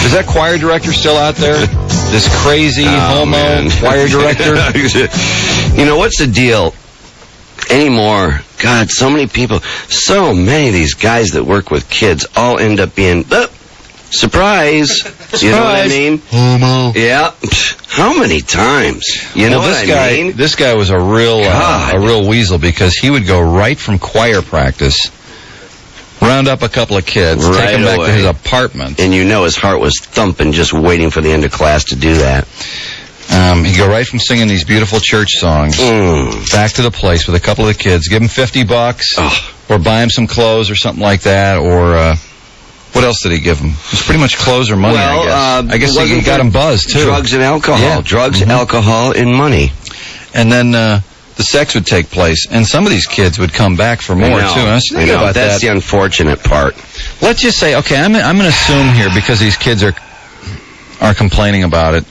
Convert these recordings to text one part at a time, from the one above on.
Is that choir director still out there? This crazy homo choir director? You know, what's the deal anymore? God, so many people, so many of these guys that work with kids all end up being, surprise. You know what I mean? Homo. Yeah. How many times? You know what I mean? This guy was a real weasel, because he would go right from choir practice, round up a couple of kids, take them back to his apartment. And you know his heart was thumping just waiting for the end of class to do that. He'd go right from singing these beautiful church songs back to the place with a couple of the kids, give him $50 or buy him some clothes or something like that, or what else did he give him? It was pretty much clothes or money, I guess he got him buzzed, too. Drugs and alcohol. Yeah. Drugs, alcohol, and money. And then the sex would take place, and some of these kids would come back for more, too. And I was thinking about That's the unfortunate part. Let's just say, okay, I'm going to assume here, because these kids are complaining about it,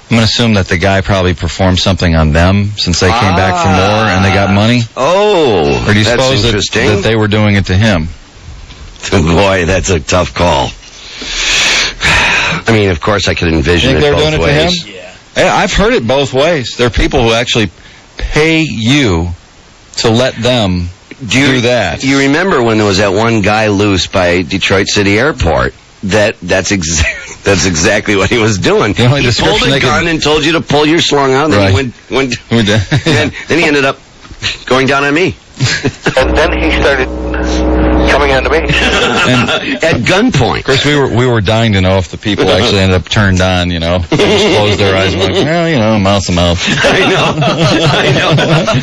I'm going to assume that the guy probably performed something on them since they came back for more and they got money. Oh, or do you suppose that they were doing it to him? Boy, that's a tough call. I mean, of course, I could envision it both ways. Think they're doing it to him? Yeah. I've heard it both ways. There are people who actually pay you to let them do that. You remember when there was that one guy loose by Detroit City Airport? That's exactly what he was doing. He pulled a gun and told you to pull your slung out, and then he went then he ended up going down on me. And then he started coming on to me. And at gunpoint. Of course, we were dying to know if the people actually ended up turned on, you know. They just closed their eyes and went, well, you know, mouth to mouth.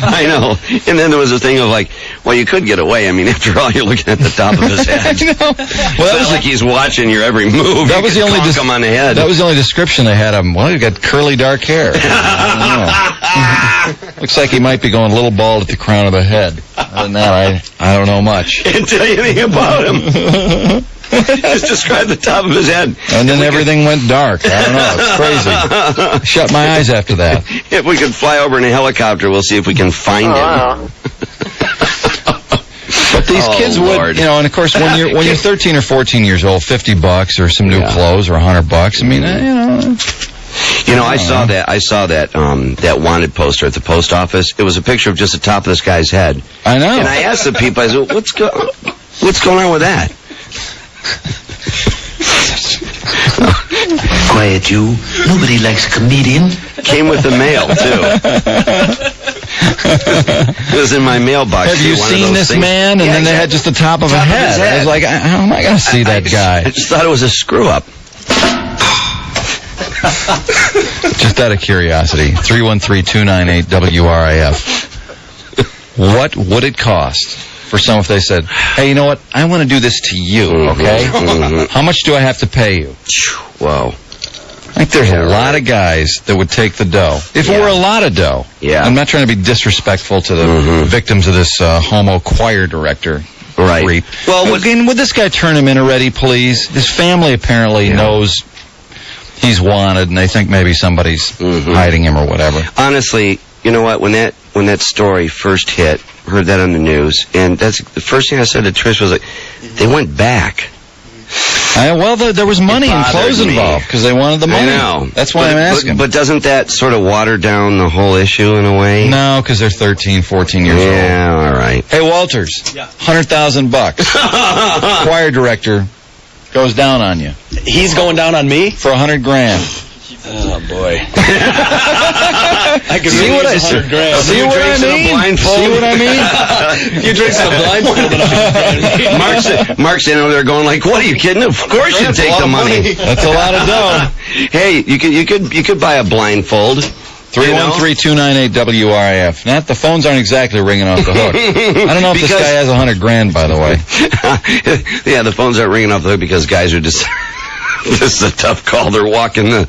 I know. And then there was a thing of like, well, you could get away. I mean, after all, you're looking at the top of his head. I know. Well, that was like he's watching your every move. That was the only him on the head. That was the only description they had of him. Well, he got curly, dark hair. I don't know. Looks like he might be going a little bald at the crown of the head. Other than that, I don't know much. Can't tell you anything about him. Just describe the top of his head. And then everything went dark. I don't know. It's crazy. Shut my eyes after that. If we could fly over in a helicopter, we'll see if we can find him. But these kids would, you know, and of course, when you're 13 or 14 years old, $50 or some new clothes or $100. I mean, you know. You know, I saw that wanted poster at the post office. It was a picture of just the top of this guy's head. I know. And I asked the people, I said, what's going on with that? Quiet, you. Nobody likes a comedian. Came with the mail, too. It was in my mailbox. Have you seen this man? And then they had just the top of a head. I was like, how am I going to see that guy? I just thought it was a screw-up. Just out of curiosity, 313-298-WRIF. What would it cost for someone if they said, hey, you know what, I want to do this to you, okay? How much do I have to pay you? Whoa. I think there's a lot of guys that would take the dough. If it were a lot of dough. Yeah. I'm not trying to be disrespectful to the victims of this homo choir director. Right. Well, would this guy turn him in already, please? His family apparently knows he's wanted, and they think maybe somebody's hiding him or whatever. Honestly, you know what? When that story first hit, heard that on the news, and that's the first thing I said to Trish was like, they went back. Well, there was money and clothes involved because they wanted the money. I know. That's why I'm asking. But doesn't that sort of water down the whole issue in a way? No, because they're 13, 14 years old. Yeah, all right. Hey, Walters, $100,000. Choir director goes down on you. He's going down on me? For $100,000. Oh, boy. I can see what I mean? See what I mean? See what I mean? You drink some blindfold. Mark's in over there going like, "What are you kidding? Of course you take the money. That's a lot of dough." Hey, you could buy a blindfold. 313-298-WRIF. Now, the phones aren't exactly ringing off the hook. I don't know if this guy has $100,000, by the way. Yeah, the phones aren't ringing off the hook because guys are just. This is a tough call. They're walking the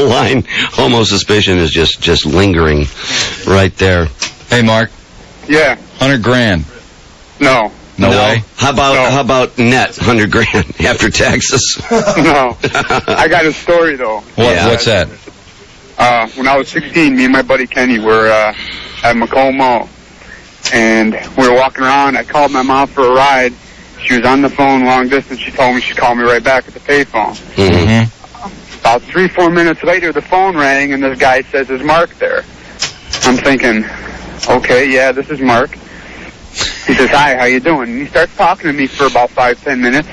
line. Homo suspicion is just lingering right there. Hey, Mark. Yeah. $100,000. No. No way. How about net $100,000 after taxes? No. I got a story though. What's that? When I was 16, me and my buddy Kenny were at Macomb Mall, and we were walking around. I called my mom for a ride. She was on the phone long distance. She told me she'd call me right back at the payphone. About 3-4 minutes later, the phone rang, and this guy says, "Is Mark there?" I'm thinking, okay, yeah, this is Mark. He says, "Hi, how you doing?" And he starts talking to me for about 5-10 minutes.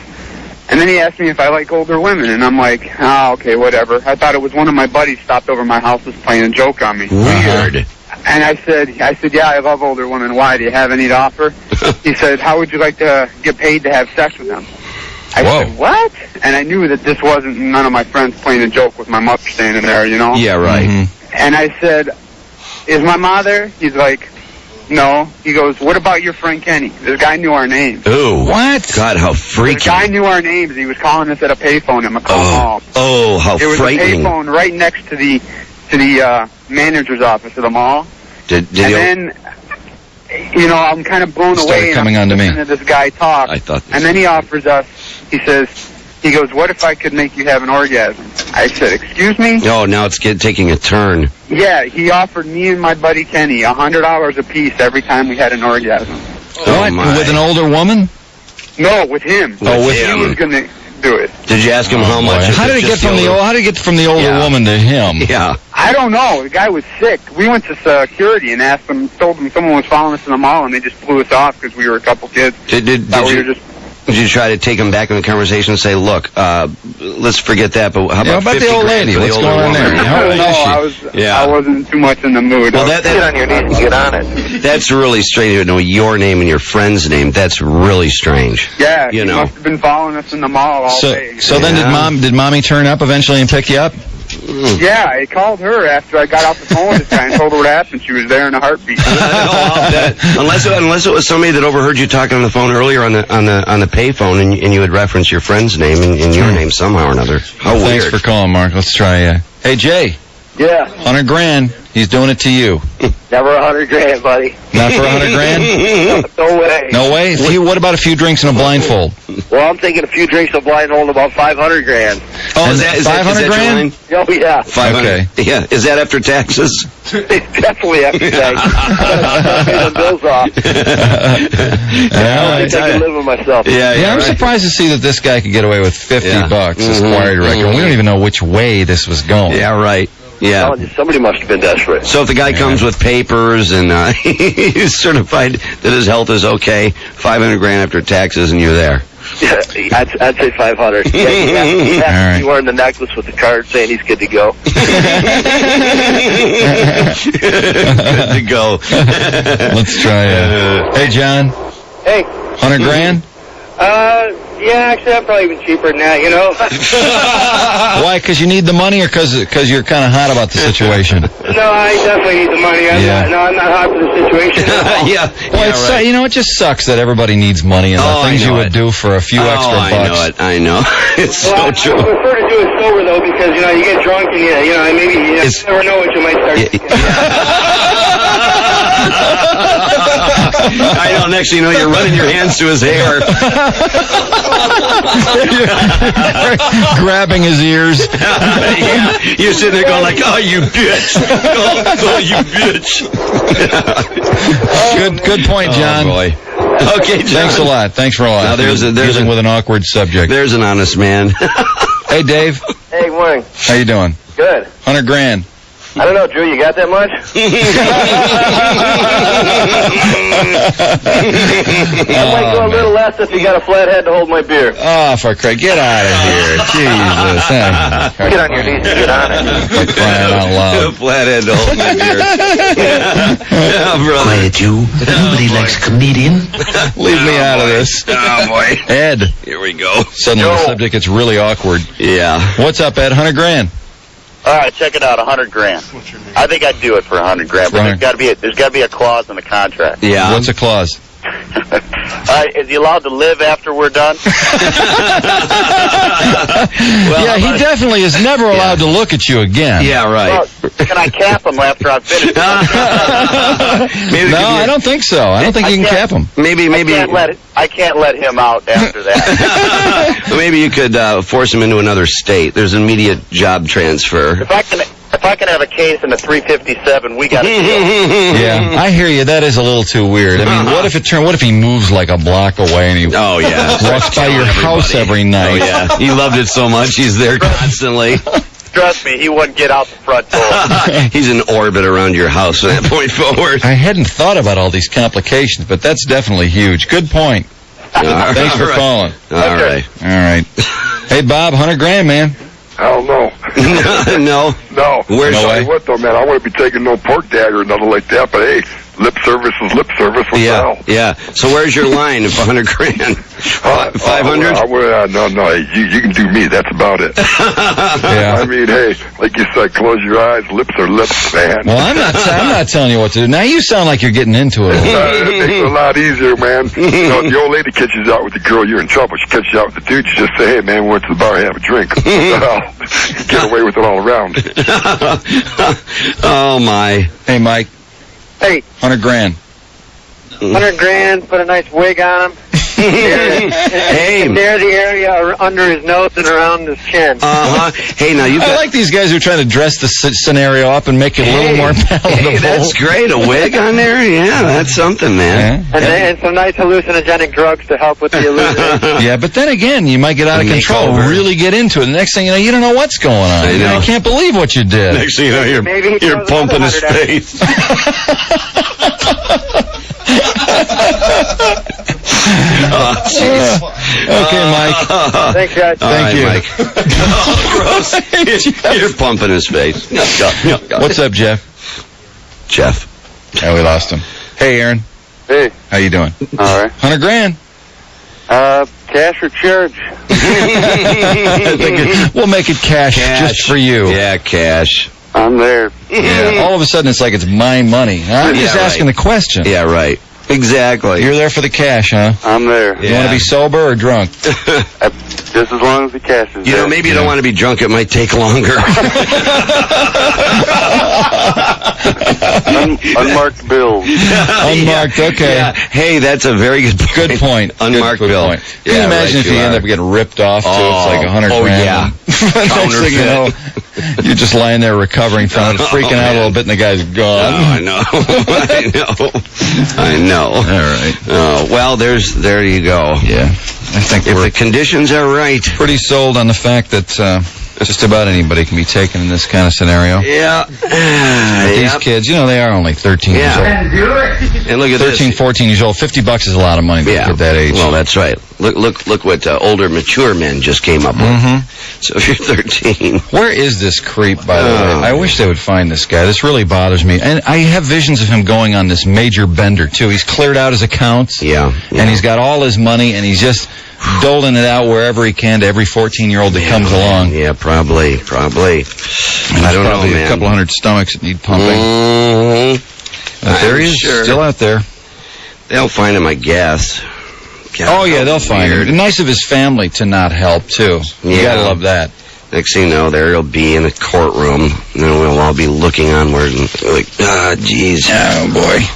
And then he asked me if I like older women, and I'm like, okay, whatever. I thought it was one of my buddies stopped over my house was playing a joke on me. Weird. And I said, yeah, I love older women. Why? Do you have any to offer? He said, how would you like to get paid to have sex with them? I said, what? And I knew that this wasn't none of my friends playing a joke with my mother standing there, you know? Yeah, right. Mm-hmm. And I said, is my ma there? He's like, no. He goes, what about your friend Kenny? This guy knew our names. Ooh. What? God, how freaky. This guy knew our names. He was calling us at a payphone at Macomb Mall. Oh, how There was frightening. a payphone right next to the manager's office of the mall. Did he... Then, you know, I'm kind of blown away. Coming and on to me. listening to this guy talk. I thought... And then he offers us, he goes, what if I could make you have an orgasm? I said, excuse me? Oh, now it's taking a turn. Yeah, he offered me and my buddy Kenny $100 a piece every time we had an orgasm. Oh, my. With an older woman? No, with him. Oh, with him. He was going to do it. Did you ask him how much? How did it get from the older woman to him? Yeah. I don't know. The guy was sick. We went to security and told them someone was following us in the mall, and they just blew us off because we were a couple kids. Did you try to take him back in the conversation and say, look, let's forget that, but how about 50 the old grand lady? for the What's older going on woman? there? How old is she? I wasn't too much in the mood. Well, Get on your knees and get on it. That's really strange to know your name and your friend's name. That's really strange. Yeah, you he know. must have been following us in the mall all day. So then did mommy turn up eventually and pick you up? Yeah, I called her after I got off the phone with this guy and told her what happened. She was there in a heartbeat. Unless it was somebody that overheard you talking on the phone earlier on the payphone, and you had referenced your friend's name and your name somehow or another. How weird. Thanks for calling, Mark. Let's try. Hey, Jay. Yeah. $100,000. He's doing it to you. Never $100,000, buddy. Not for $100,000? No way. No way? What about a few drinks and a blindfold? Well, I'm thinking a few drinks of blindfold, about $500,000. Oh, is that $500,000? Oh, yeah. 500. Okay. Yeah. Is that after taxes? Definitely after tax. Pay the bills off. I can live with myself. Yeah, I'm surprised to see that this guy could get away with $50, this acquired record. We don't even know which way this was going. Yeah, right. Yeah. Somebody must have been desperate. So if the guy comes with papers and he's certified that his health is okay, $500,000 after taxes, and you're there. Yeah, I'd say 500. Yeah, he has to be wearing the necklace with the card saying he's good to go. Good to go. Let's try. Hey, John. Hey. $100,000? Yeah, actually, I'm probably even cheaper than that, you know? Why? Because you need the money, or because you're kind of hot about the situation? No, I definitely need the money. I'm not hot for the situation. Yeah. Well, it just sucks that everybody needs money, and the things you would do for a few extra bucks. I know. It's so true. I prefer to do it sober, though, because, you get drunk and, you never know what you might start I know. Next thing you know, you're running your hands to his hair. Grabbing his ears. Yeah. You're sitting there going like, oh, you bitch. Oh, you bitch. Good point, John. Oh, boy. Okay, John. Thanks a lot. Thanks for all that. Now dealing with an awkward subject. There's an honest man. Hey, Dave. Hey, good morning. How you doing? Good. $100,000. I don't know, Drew, you got that much? I might go a little less if you got a flat head to hold my beer. Oh, for Christ, get out of here. Jesus. Get on your knees and get on it. Crying out loud. Flat head to hold my beer. Yeah, brother. Quiet, you. Nobody likes a comedian. Leave me out of this. Oh, boy. Ed. Here we go. Suddenly the subject gets really awkward. Yeah. What's up, Ed? $100,000. All right, check it out. $100,000. I think I'd do it for $100,000, but there's got to be a clause in the contract. Yeah. What's a clause? Is he allowed to live after we're done? Well, he definitely is never allowed to look at you again. Yeah, right. Well, can I cap him after I've finished? I don't think so. I don't think you can cap him. Maybe. I can't let him out after that. Maybe you could force him into another state. There's an immediate job transfer. If I can have a case in a 357, we got to deal. Yeah, I hear you. That is a little too weird. I mean, what if he moves like a block away and he walks by your house every night? Oh, yeah. He loved it so much, he's there constantly. trust me, he wouldn't get out the front door. He's in orbit around your house from that point forward. I hadn't thought about all these complications, but that's definitely huge. Good point. Thanks for calling. All right. Hey, Bob, $100,000, man. Hell no. No. Where's no way? What though, man? I wouldn't be taking no pork dagger or nothing like that. But hey, lip service is lip service. What the hell? Yeah. So where's your line of $100,000? 500? No. You can do me. That's about it. Yeah. I mean, hey, like you said, close your eyes. Lips are lips, man. Well, I'm not telling you what to do. Now you sound like you're getting into it. It makes it a lot easier, man. You know, if the old lady catches you out with the girl, you're in trouble. She catches you out with the dude, you just say, hey, man, we went to the bar, have a drink. Get away with it all around. Oh, my. Hey, Mike. Hey. $100,000. $100,000, put a nice wig on him. Hey. Near the area under his nose and around his chin. Hey, now you I like these guys who are trying to dress the scenario up and make it a little more palatable. Hey, that's great. A wig on there? Yeah, that's something, man. And some nice hallucinogenic drugs to help with the illusion. Yeah, but then again, you might get out of control, really get into it. The next thing you know, you don't know what's going on. I know. I can't believe what you did. Next thing you know, you're pumping his face. Jeez. Okay, Mike. Thanks, guys. Thank you. Mike. Gross. You're pumping his face. What's up, Jeff? Jeff. Oh, we lost him. Hey, Aaron. Hey. How you doing? All right. $100,000. Cash or charge? We'll make it cash just for you. Yeah, cash. I'm there. Yeah. All of a sudden, it's like it's my money. I'm just asking the question. Yeah, right. Exactly. You're there for the cash, huh? I'm there. You want to be sober or drunk? Just as long as the cash is You know, maybe you don't want to be drunk. It might take longer. Unmarked bills. Unmarked, okay. Yeah. Hey, that's a very good point. Good point. Unmarked Good bill. point. Can you imagine if you end up getting ripped off, too? It's like $100,000. Oh, yeah. Next thing you know, you're just lying there recovering from it, freaking out a little bit, and the guy's gone. I know. I know. All right. Well, there you go. Yeah. I think if we're the conditions are right. Pretty sold on the fact that just about anybody can be taken in this kind of scenario. Yeah. These kids, they are only 13 years old. And look at 13, 14 years old. $50 is a lot of money at that age. Well, that's right. Look what older, mature men just came up with. So if you're 13. Where is this creep, by the way? I wish they would find this guy. This really bothers me. And I have visions of him going on this major bender, too. He's cleared out his accounts. Yeah. And he's got all his money, and he's just doling it out wherever he can to every 14-year-old that comes along. Yeah, probably. And I don't know, man. A couple hundred stomachs that need pumping. There he is, still out there. They'll find him, I guess. God, they'll find him. Nice of his family to not help, too. You gotta love that. Next thing you know, there he'll be in a courtroom, and then we'll all be looking onward and like, jeez. Oh, boy.